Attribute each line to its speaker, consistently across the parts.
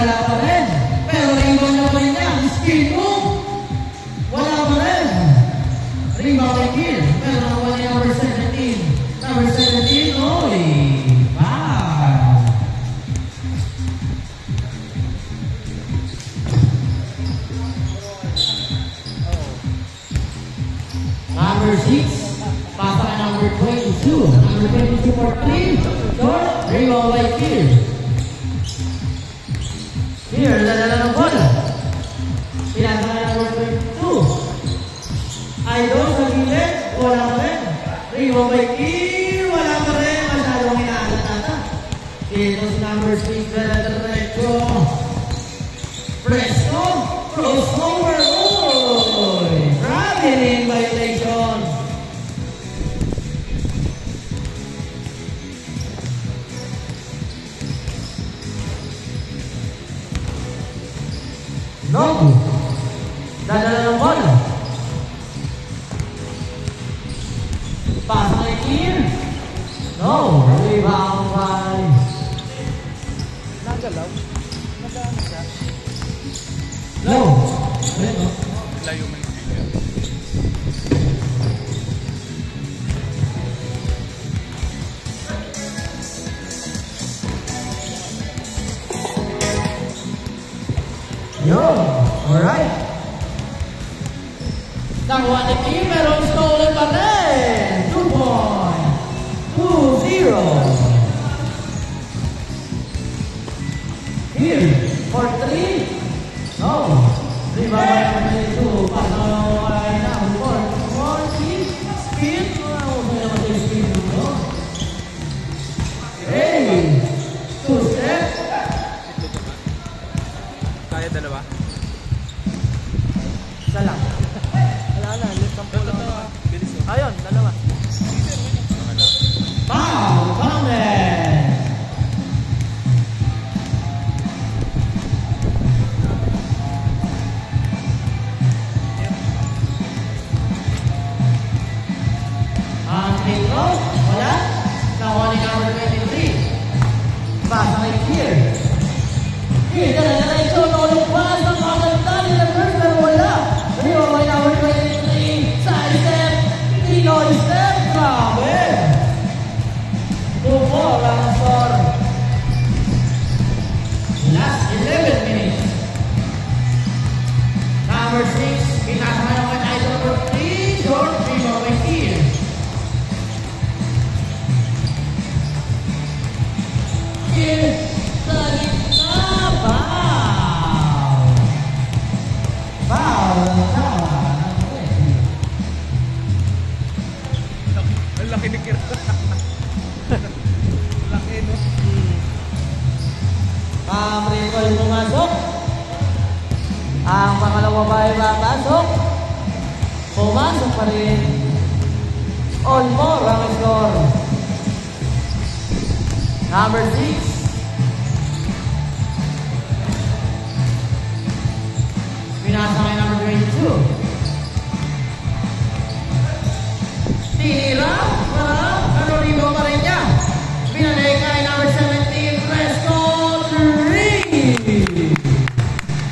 Speaker 1: wala pa rin. Pero rebound naman niya, spin move. Wala pa rin. Rebound ay kill. Pero nakuha niya number 17. Number 17, oy. Wow. Number 6. Pasa ka number 22. Number 22 for 3. Short. Rebound by kill. Here, nadala ng bola. Pinasa ka number 22. Idol sa gilid. Wala pa rin. Rebound by kill. Wala pa rin. Masyadong hinaalat nata. Ito si number 6. Diretso. Fresco. Crossover. Oy! Traveling violation. No. Dadala ng bola. Pasa kay Kier. No. Rebound by.
Speaker 2: Nagalaw. Nagalaw siya.
Speaker 1: No.
Speaker 2: Layo man yung video.
Speaker 1: Yo. Alright. Nakuha ni Kier pero stolen pa rin. 2 point. 2-0. Kier for 3. No. Rebound by number 2. Pasa ay number 40. Spin. Spin. Hey. 2-step.
Speaker 2: Kaya dalawa?
Speaker 1: Isa lang.
Speaker 2: Wala. Lisampo lang. Bilis mo. Ayun, dalawa.
Speaker 1: Foul. Fountain. Ang intro, wala. Nakuha ni number 23. Pasa kay Kier. Kier, diretso, nulungpas ang maganda ni Levers, pero wala. Rebound by number 23. Side step. Pinoy step. Grabe. 2-4 ang score. Last 11 minutes. Number 6, pinasa ka naman ay number 3. Short, rebound by Kier. Kier, sa gitna, foul. Foul, foul.
Speaker 2: Ang laki ni Kier. Laki, no?
Speaker 1: Recall pumasok. Ang pangalawa ba ay papasok? Pumasok pa rin. All more ang score. Number 6. Pinasa kay number 22. Tinira. Pero rebound pa rin niya. Pinalay kay number 17. Fresco 3.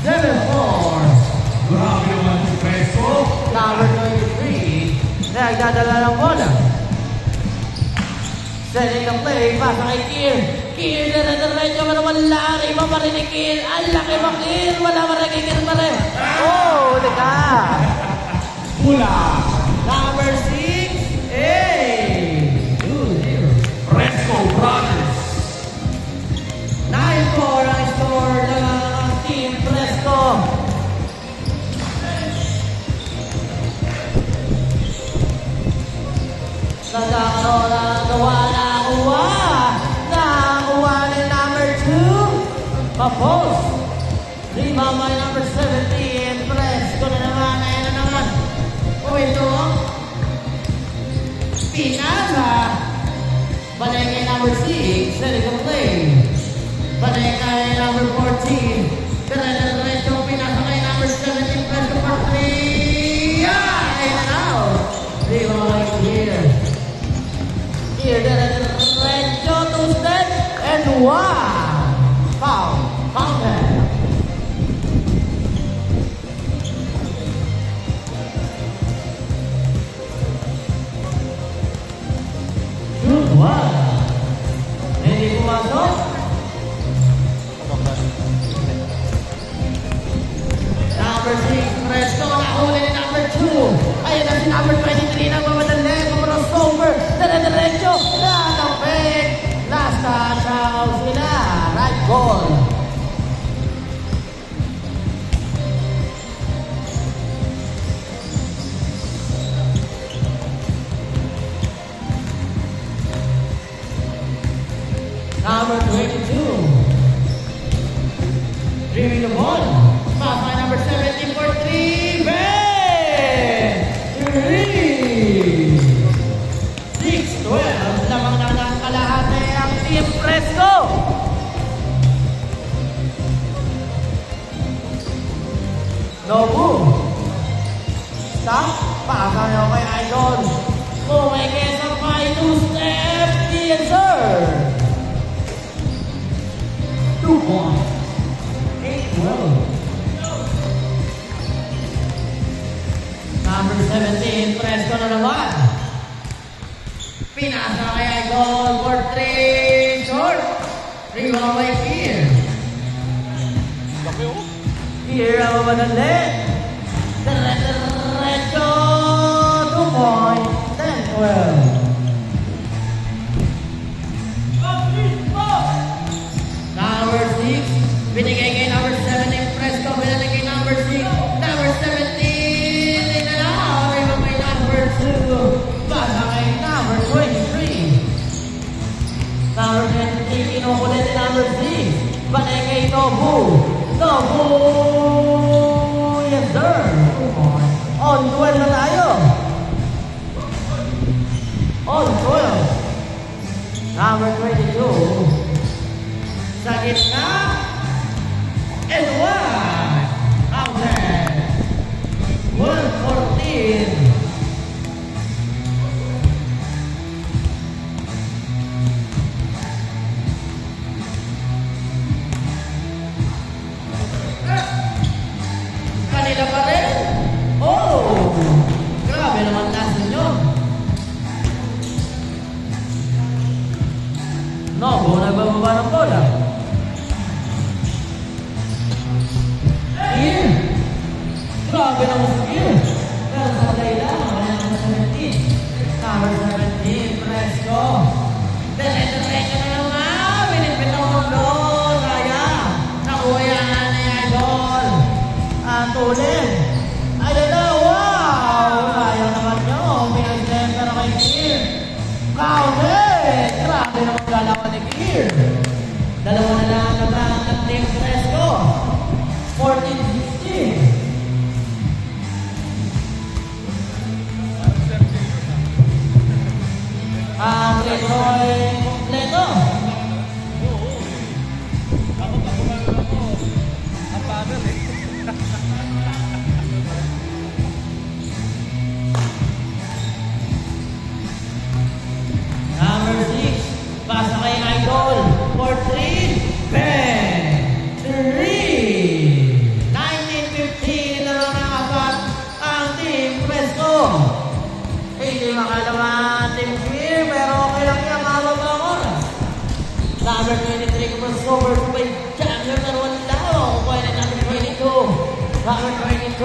Speaker 1: 7-4.
Speaker 3: Grabe naman si Fresco.
Speaker 1: Number 23. Nagdadala ng bola. Setting the play. Pasa kay Kier. Kier, diretso ka naman lang. Iba pa rin ni Kier. Ang laki ba Kier? Wala pa rin kay Kier pa rin. Oh, lika.
Speaker 3: Pula.
Speaker 1: Number 6. Hey. 2-0.
Speaker 3: Fresco Brothers.
Speaker 1: 9-4 ang score ng Team Fresco. Nagkakaroon na nakuha ni number 2. Pa-post. Rebound by number 17. Fresco na naman. Ayan na naman. Ito. Pinasa. Balay kay number 6. Setting the play. Balay kay number 14. Diretso. Pinasa kay number 17. Fresco for 3. Ayan na now. Rebound by Kier. Kier, diretso. 2 step. And 1. Foul. Fountain. ball. Number 22. Dreaming the ball. Pass by number 17 for 3. Bang! 3! 6-12. Lamang na ng kalahati ang Team Fresco. No move. Stop. Pasa nyo kay Idol. Kumikis ang 5-2-step. The answer. 2 points. 8-12. Number 17, Fresco na naman. Pinasa kay Idol for 3 short. Rebound by Kier. Kier ang mamadali. Diretso. 2 points. 10-12. Number 6, binigay kay number 17, Fresco, binigay kay number 6, number 17, inalaw, iba kay number 2, basa kay number 23. Number 23, kinukulit ni number 6, binigay kay Nobu. Nobu, yes sir. On 12 na tayo. On 12. Number 22. Sa gitna, and 1 out there. 114. Kanila pa rin. Oh, grabe naman last ninyo. No, nagbababa ng bola. Grabe naman sa Kier. Pero sa Layla, wala naman sa 17. Number 17, Fresco. Diretso na naman. Binipit ang mundo. Sayang. Nakuha yan ni Idol. Tulin. Idol na, wow! Sayang naman nyo. Pinag-temper kay Kier. Counted! Grabe naman galawan ni Kier. Dalawa na lang naman ng Team Fresco. 14-16. Ang Leroy kompleto.
Speaker 2: Ang pader eh.
Speaker 1: Number 6, pasa kay Idol for 3. Bang! 3! 19-15 na lang nakapat ang Team Fresco. Hindi makalaman Team Kier, pero okay lang yan, mahal ang oras. Number 23, crossover by Champion na naman daw. Point at number 22. Number 22.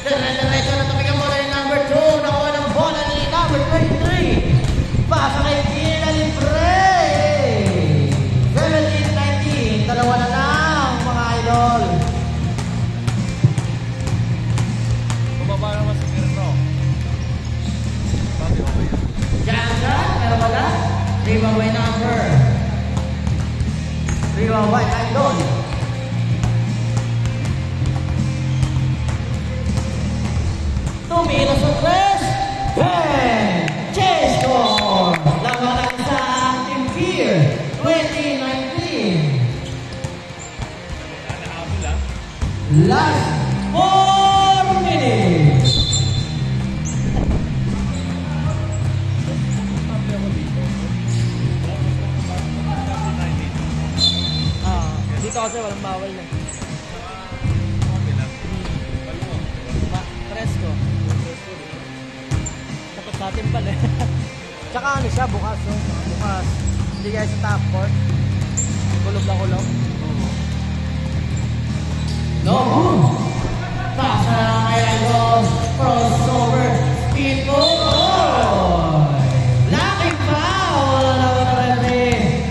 Speaker 1: Diretso na tapos ang bola ni number 2. Nakuha ng bola ni number 23. Pasa kay Kier na libre. 17-19. Dalawa na lang, mga idol.
Speaker 2: Bumaba naman sa Kirno. Bakit okay?
Speaker 1: Johnson, pero wala. Rebound by number. Rebound by Idol. Tumira sa 3. Bang! Chase score! Labanan sa Team Kier. 2019. Last 4 minutes.
Speaker 2: Dito kasi walang bawal na. Fresco. Tapos natin pala eh. Tsaka ano siya, bukas. No? Bukas. Hindi guys sa top court. Kulob na kulob.
Speaker 1: No move. Pasa kay Idol. Crossover. Speed ball. Lacking foul. Laban na referee.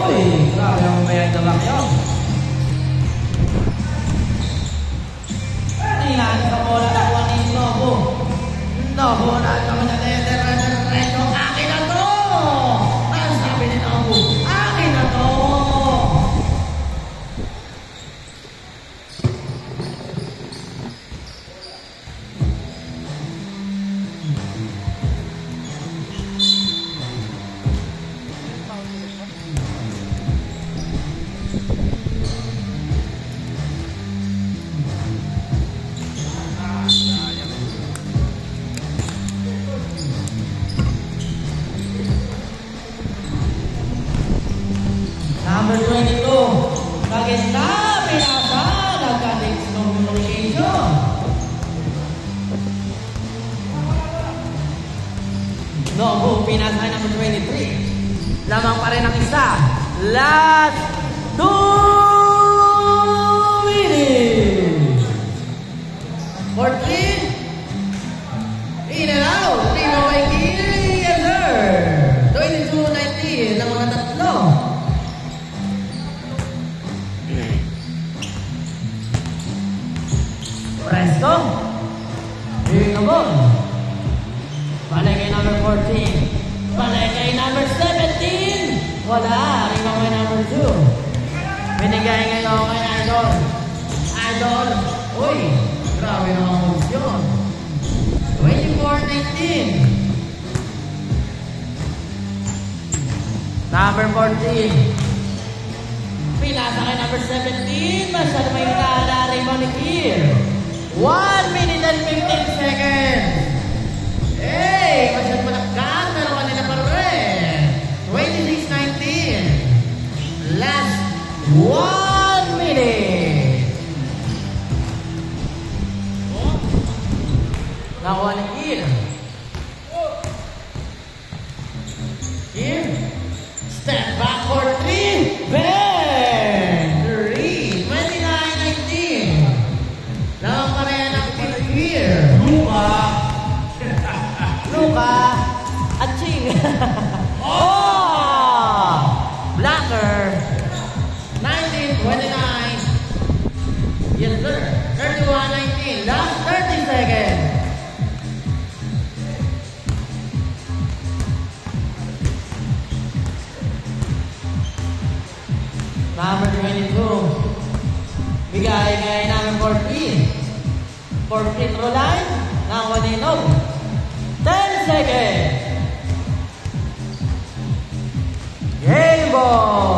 Speaker 1: Uy, grabe ang mayang dalak yun. Tingnan sa bola na kuha ni Nobu. Nobu na naman na reto. Akin na to! Ano sabi ni Nobu? Akin na to! Number 22, Kagenda, pinasa, nagka-text communication. Nobu, pinasa number 23. Lamang pa rin ang isa. Last 2 minutes. 14. In and out. Rebound by Kiri. Yes, sir. 22-19 ng mga tatlo. Presto. Here you go. Balik kay number 14. Balik kay number 17. Wala. Rebound by number 2. Binigay ngayon kay Idol. Idol. Uy. Grabe naman moves yun. 24-19. Number 14. Pinasa kay number 17. Masyado may hinahala. Rebound ni Kier. 1 minute and 15 seconds. Hey! Masyado manakkan. Pero kanila pa rin. 26-19. Last 1 minute. Nakuha ni Kier. Kier. Step back for 3. Bang! 3. 29-19. Lang pa rin ang Kier. Luka. Aching. Oh! Blacker. 19-29. Yes, sir. 31-19. Last 30 seconds. Number 22. Bigay kay number 14. 14 Roland. Nakuha ni Nob. 10 seconds. Game ball.